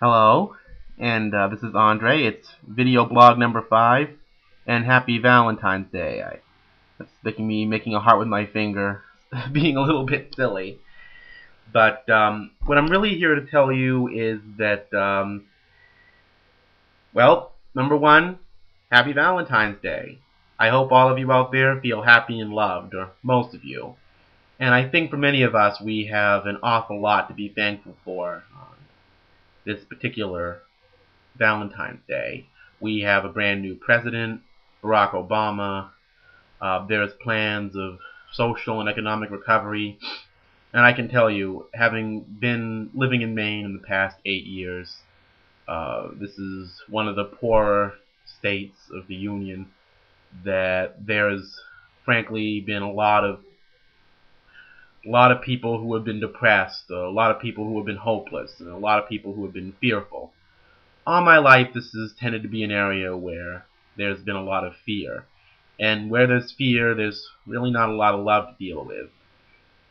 Hello, and this is Andre. It's video blog number 5, and happy Valentine's Day. That's making a heart with my finger, being a little bit silly. But what I'm really here to tell you is that, well, number one, happy Valentine's Day. I hope all of you out there feel happy and loved, or most of you. And I think for many of us, we have an awful lot to be thankful for on this particular Valentine's Day. We have a brand new president, Barack Obama. There's plans of social and economic recovery. And I can tell you, having been living in Maine in the past 8 years, this is one of the poorer states of the Union that there's frankly been a lot of people who have been depressed, a lot of people who have been hopeless, and a lot of people who have been fearful. All my life, this has tended to be an area where there's been a lot of fear. And where there's fear, there's really not a lot of love to deal with.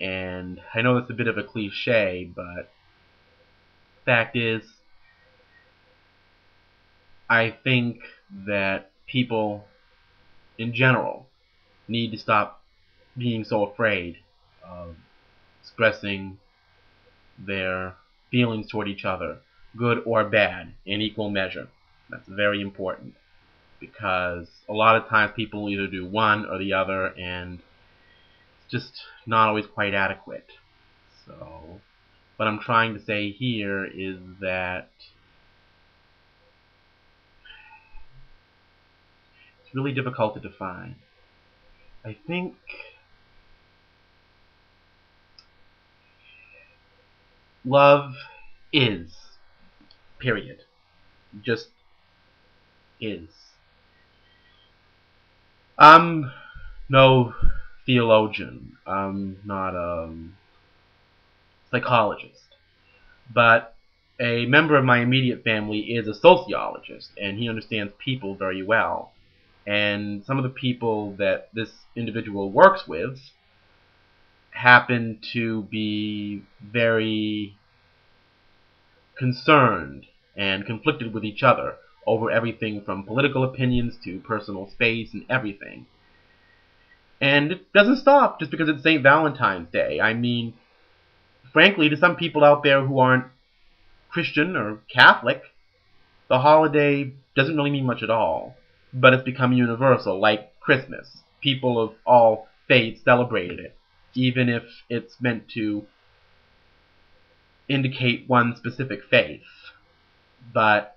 And I know that's a bit of a cliche, but fact is, I think that people in general need to stop being so afraid of expressing their feelings toward each other, good or bad, in equal measure. That's very important, because a lot of times people either do one or the other, and it's just not always quite adequate. So, what I'm trying to say here is that it's really difficult to define. I think love is, period. Just is. I'm no theologian. I'm not a psychologist. But a member of my immediate family is a sociologist, and he understands people very well. And some of the people that this individual works with happen to be very concerned and conflicted with each other over everything from political opinions to personal space and everything. And it doesn't stop just because it's St. Valentine's Day. I mean, frankly, to some people out there who aren't Christian or Catholic, the holiday doesn't really mean much at all. But it's become universal, like Christmas. People of all faiths celebrated it, even if it's meant to indicate one specific faith. But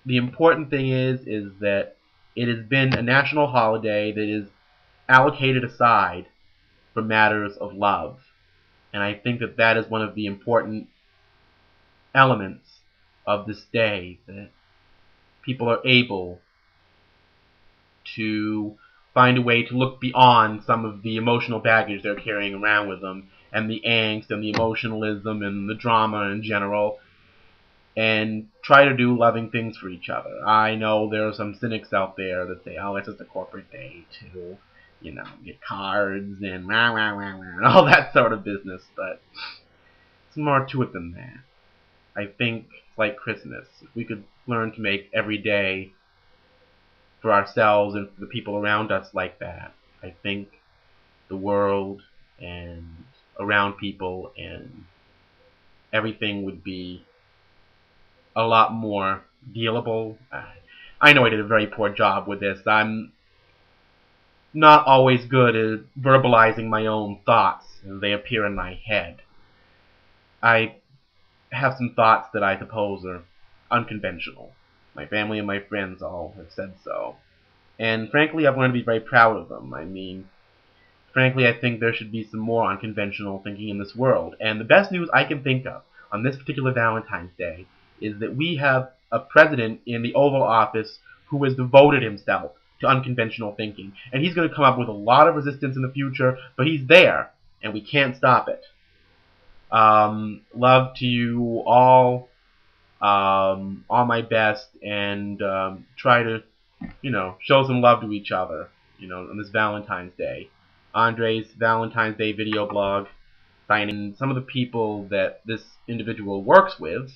the important thing is that it has been a national holiday that is allocated aside for matters of love. And I think that that is one of the important elements of this day, that people are able to find a way to look beyond some of the emotional baggage they're carrying around with them, and the angst and the emotionalism and the drama in general, and try to do loving things for each other. I know there are some cynics out there that say, oh, it's just a corporate day to, get cards and rah, rah, rah, rah, and all that sort of business, but it's more to it than that. I think it's like Christmas. If we could learn to make every day for ourselves and for the people around us like that, I think the world and around people and everything would be a lot more dealable. I know I did a very poor job with this. I'm not always good at verbalizing my own thoughts as they appear in my head. I have some thoughts that I suppose are unconventional. My family and my friends all have said so. And frankly, I've learned to be very proud of them. I mean, frankly, I think there should be some more unconventional thinking in this world. And the best news I can think of on this particular Valentine's Day is that we have a president in the Oval Office who has devoted himself to unconventional thinking. And he's going to come up with a lot of resistance in the future, but he's there, and we can't stop it. Love to you all. All my best, and try to, show some love to each other, on this Valentine's Day. Andre's Valentine's Day video blog, finding some of the people that this individual works with